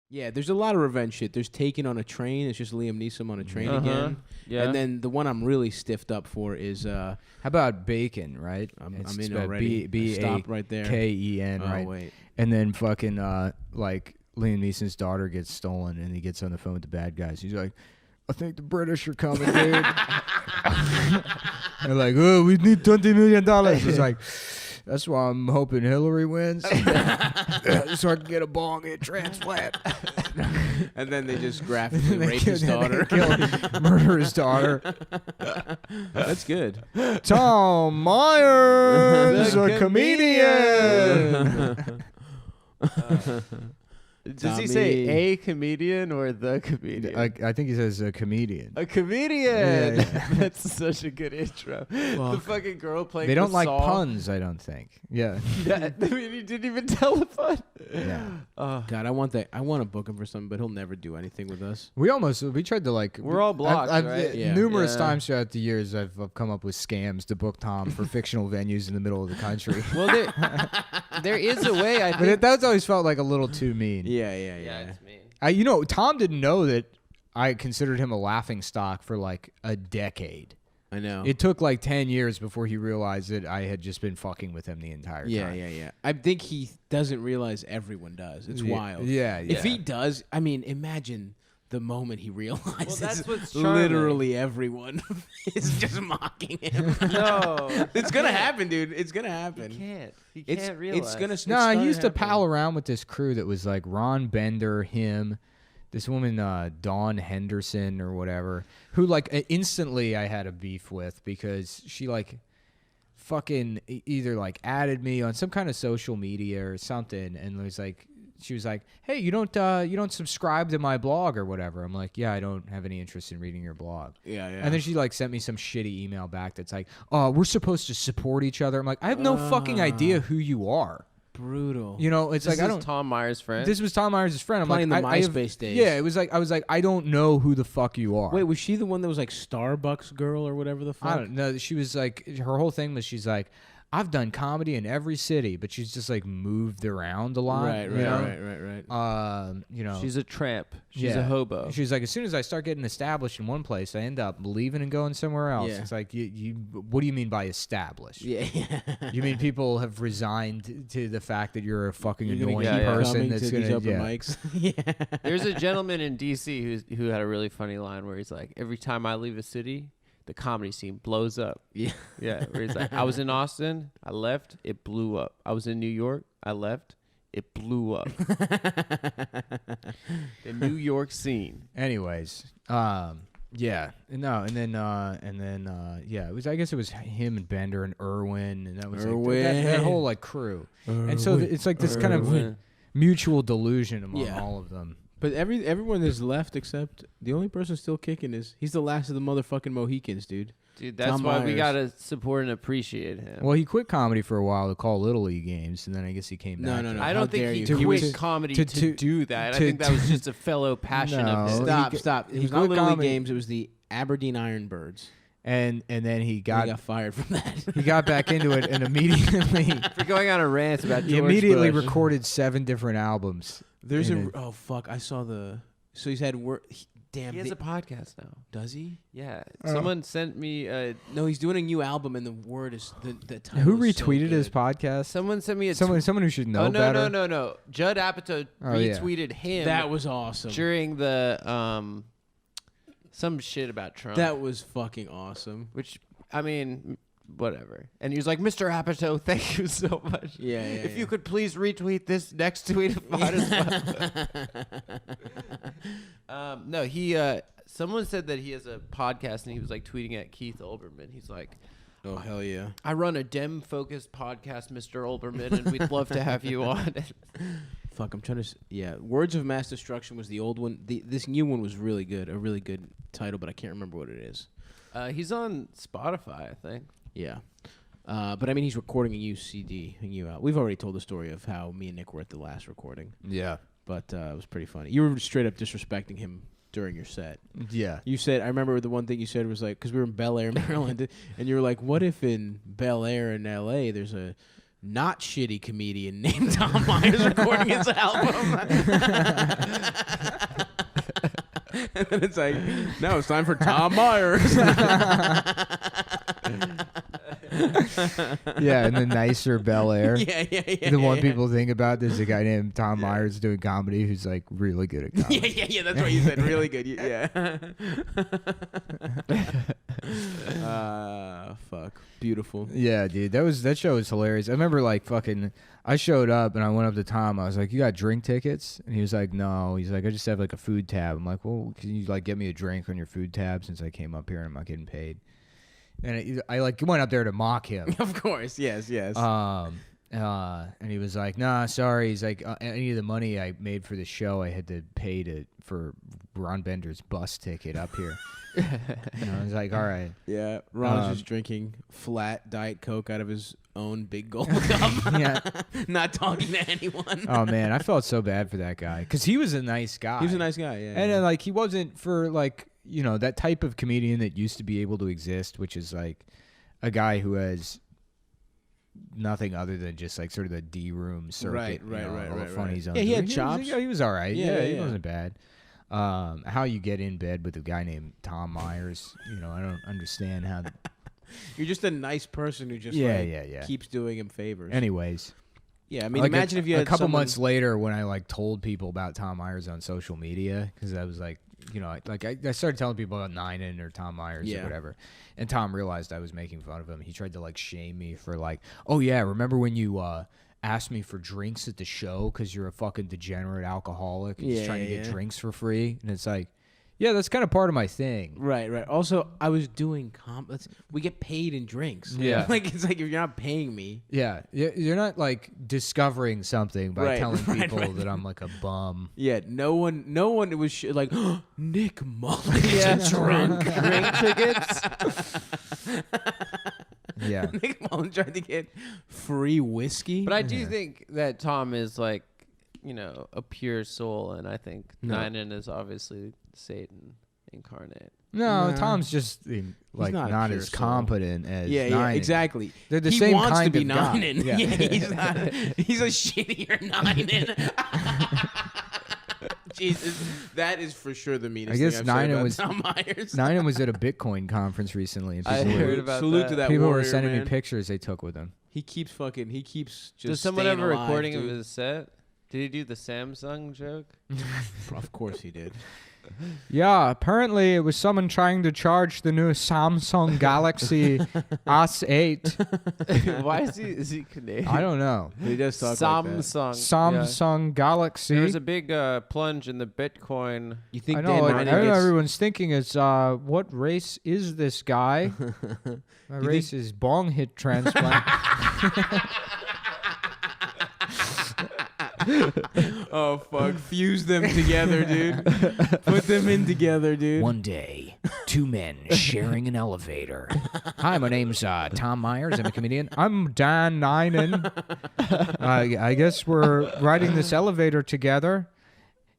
Yeah, there's a lot of revenge shit. There's Taken on a Train. It's just Liam Neeson on a train again. Yeah. And then the one I'm really stiffed up for is how about Bacon, right? I'm in already. Stop right there. K-E-N, Oh, right? wait. And then fucking like Liam Neeson's daughter gets stolen, and he gets on the phone with the bad guys. He's like, I think the British are coming, dude. They're like, oh, we need $20 million. He's like, that's why I'm hoping Hillary wins, so I can get a bong and transplant. And then they just graphically rape his daughter. Murder his daughter. That's good. Tom Myers, a comedian. Does he say a comedian or the comedian? I think he says a comedian. A comedian. Yeah. That's such a good intro. Fuck. The fucking girl playing. They don't like Saw. puns, I don't think. Yeah. Yeah. I mean, he didn't even tell the pun. Yeah. God, I want to book him for something, but he'll never do anything with us. We tried to like. We're all blocked, right? Yeah. Numerous times throughout the years, I've come up with scams to book Tom for fictional venues in the middle of the country. Well, there is a way. I think. But that's always felt like a little too mean. Yeah. It's mean. Tom didn't know that I considered him a laughing stock for like a decade. I know. It took like 10 years before he realized that I had just been fucking with him the entire time. Yeah. I think he doesn't realize everyone does. It's wild. Yeah. If he does, I mean, imagine the moment he realizes that's what's charming. Literally everyone is just mocking him. No. It's going to happen, dude. It's going to happen. He can't realize. It's going to No, I used to pal around with this crew that was like Ron Bender, him, this woman, Dawn Henderson or whatever, who like instantly I had a beef with because she like fucking either like added me on some kind of social media or something and was like, she was like, hey, you don't subscribe to my blog or whatever. I'm like, yeah, I don't have any interest in reading your blog. Yeah. And then she like sent me some shitty email back that's like, oh, we're supposed to support each other. I'm like, I have no fucking idea who you are. Brutal. You know, it's this like, I is don't. Tom Myers' friend. This was Tom Myers' friend. I'm Playing like, the I have, MySpace days. Yeah, it was like, I was like, I don't know who the fuck you are. Wait, was she the one that was like Starbucks girl or whatever the fuck? I don't know. She was like, her whole thing was she's like, I've done comedy in every city, but she's just like moved around a lot. Right. You know, she's a tramp. She's a hobo. She's like, as soon as I start getting established in one place, I end up leaving and going somewhere else. Yeah. It's like, you. What do you mean by established? Yeah. You mean people have resigned to the fact that you're a fucking annoying keep person coming that's to going these open mics? Yeah. There's a gentleman in D.C. who had a really funny line where he's like, every time I leave a city, the comedy scene blows up. Yeah. Yeah. Where he's like, I was in Austin, I left, it blew up. I was in New York, I left, it blew up. The New York scene. Anyways, yeah, no, and then yeah, it was. I guess it was him and Bender and Irwin, and that was like, that whole like crew. And so it's like this kind of mutual delusion among all of them. But everyone is left except the only person still kicking he's the last of the motherfucking Mohicans, dude. Dude, that's Tom why Myers. we gotta support and appreciate him. Well, he quit comedy for a while to call Little League games, and then I guess he came back. No. I don't think he dare you. quit comedy to do that. I think that was just a fellow passion of his. Stop. It was not Little League games. It was the Aberdeen Ironbirds. And then he got fired from that. He got back into it and immediately for going on a rant about George he immediately Bush. recorded 7 different albums. There's oh fuck! I saw the. So he's had work. Damn. He has a podcast now. Does he? Yeah. Someone sent me. No, he's doing a new album, and the word is the title. Who is so retweeted his good. podcast? Someone sent me a. Someone who should know better. No. Judd Apatow retweeted him. That was awesome. During the some shit about Trump. That was fucking awesome. Which I mean, whatever. And he was like, Mr. Apatow, thank you so much. Yeah. If you could please retweet this next tweet of mine as well. No, he. Someone said that he has a podcast, and he was like tweeting at Keith Olbermann. He's like, "Oh hell yeah! I run a Dem-focused podcast, Mr. Olbermann, and we'd love to have you on." Fuck, I'm trying to. Yeah, Words of Mass Destruction was the old one. This new one was really good, a really good title, but I can't remember what it is. He's on Spotify, I think. Yeah. But I mean, he's recording a new CD, a new album. We've already told the story of how me and Nick were at the last recording. Yeah. But it was pretty funny. You were straight up disrespecting him during your set. Yeah. You said, I remember the one thing you said was like, because we were in Bel Air, Maryland, and you were like, what if in Bel Air in L.A. there's a not shitty comedian named Tom Myers recording his album? And then it's like, no, it's time for Tom Myers. Yeah, and the nicer Bel Air. Yeah. The one people think about, there's a guy named Tom Myers doing comedy who's like really good at comedy. Yeah. That's what you said. Really good. Yeah. Fuck. Beautiful. Yeah, dude, that show was hilarious. I remember I showed up and I went up to Tom. I was like, "You got drink tickets?" And he was like, "No." He's like, "I just have like a food tab." I'm like, "Well, can you like get me a drink on your food tab since I came up here and I'm not getting paid?" And I like went up there to mock him. Of course. Yes. And he was like, "Nah, sorry." He's like, "Any of the money I made for the show, I had to pay for Ron Bender's bus ticket up here." And I was like, "All right." Yeah. Ron's just drinking flat Diet Coke out of his own big gold cup. Yeah. Not talking to anyone. Oh man, I felt so bad for that guy because he was a nice guy. He was a nice guy. Yeah. And like he wasn't for like that type of comedian that used to be able to exist, which is like a guy who has nothing other than just like sort of the D room circuit, right. funny zones. Yeah, he had chops. He was all right. Yeah, He wasn't bad. How you get in bed with a guy named Tom Myers? I don't understand how. You're just a nice person who just keeps doing him favors. Anyways. Yeah, I mean, imagine if you had a couple someone... months later when I like told people about Tom Myers on social media because I was like, I started telling people about Ninen or Tom Myers or whatever, and Tom realized I was making fun of him. He tried to like shame me for like, oh yeah, remember when you asked me for drinks at the show because you're a fucking degenerate alcoholic and just trying to get drinks for free, and it's like, yeah, that's kind of part of my thing. Right. Also, I was doing we get paid in drinks. Yeah. Like, it's like if you're not paying me. Yeah. You're not, like, discovering something by telling people that I'm, like, a bum. Yeah, no one was like, Nick Mullen drunk. Drink tickets? Yeah. Nick Mullen tried to get free whiskey. But I do think that Tom is, like, a pure soul, and I think Ninen is obviously Satan incarnate. No, Tom's just not as soul. competent as Ninen. Yeah, exactly. They're the he same wants kind to be of guy. Ninen. Yeah. He's not. He's a shittier Ninen. Jesus, that is for sure the meanest. I guess thing I've said Ninen about was Tom Myers. Ninen was at a Bitcoin conference recently, and I heard about salute that. to that. people warrior, were sending man. me pictures they took with him. He keeps just. Does someone staying have a alive, recording dude. of his set? Did he do the Samsung joke? Of course he did. Yeah, apparently it was someone trying to charge the new Samsung Galaxy S8. Why is he Canadian? I don't know. But he does talk like that. Samsung Galaxy. There was a big plunge in the Bitcoin. You think I know. Dan I Ninen know gets... everyone's thinking it's what race is this guy? My race is bong hit transplant. Oh fuck! Fuse them together, dude. Put them in together, dude. One day, two men sharing an elevator. Hi, my name's Tom Myers. I'm a comedian. I'm Dan Ninen. I guess we're riding this elevator together.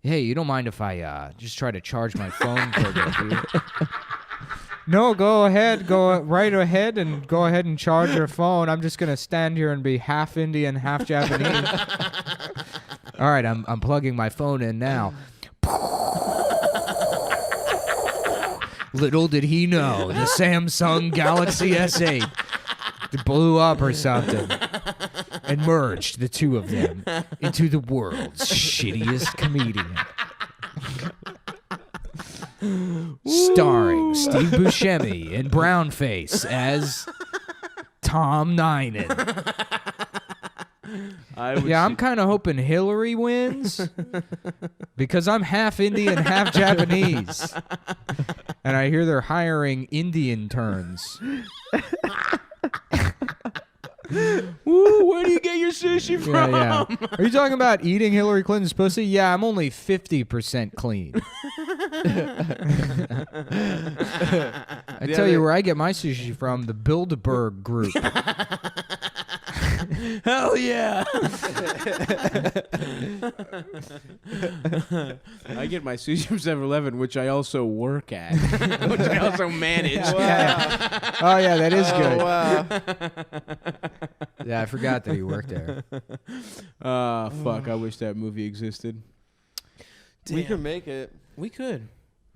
Hey, you don't mind if I just try to charge my phone for a bit, do you? No, go ahead. Go right ahead and go ahead and charge your phone. I'm just going to stand here and be half Indian, half Japanese. All right, I'm plugging my phone in now. Little did he know, the Samsung Galaxy S8 blew up or something and merged the two of them into the world's shittiest comedian. Starring Steve Buscemi and Brownface as Tom Ninen. I'm kind of hoping Hillary wins because I'm half Indian, half Japanese. And I hear they're hiring Indian turns. Woo, where do you get your sushi from? Yeah. Are you talking about eating Hillary Clinton's pussy? Yeah, I'm only 50% clean. I tell you where I get my sushi from, the Bilderberg Group. Hell yeah! I get my sushi from 7-Eleven, which I also work at, which I also manage. Wow. Yeah. Oh, yeah, that is good. Wow. Yeah, I forgot that he worked there. Fuck, I wish that movie existed. We could make it. We could.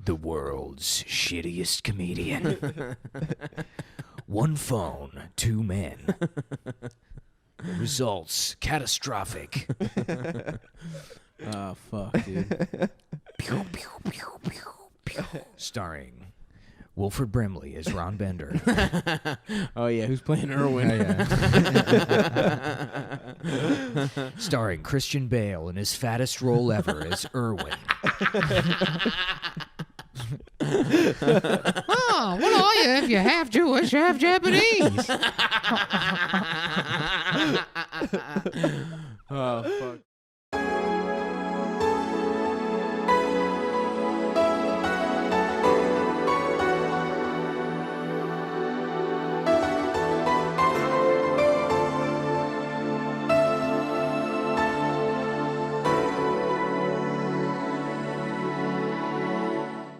The world's shittiest comedian. One phone, 2 men. Results catastrophic. Oh fuck, dude. Pew, pew, pew, pew, pew. Starring Wilford Brimley as Ron Bender. Oh yeah, who's playing Irwin? Starring Christian Bale in his fattest role ever as Irwin. Oh, what are you? If you're half Jewish, half Japanese. Oh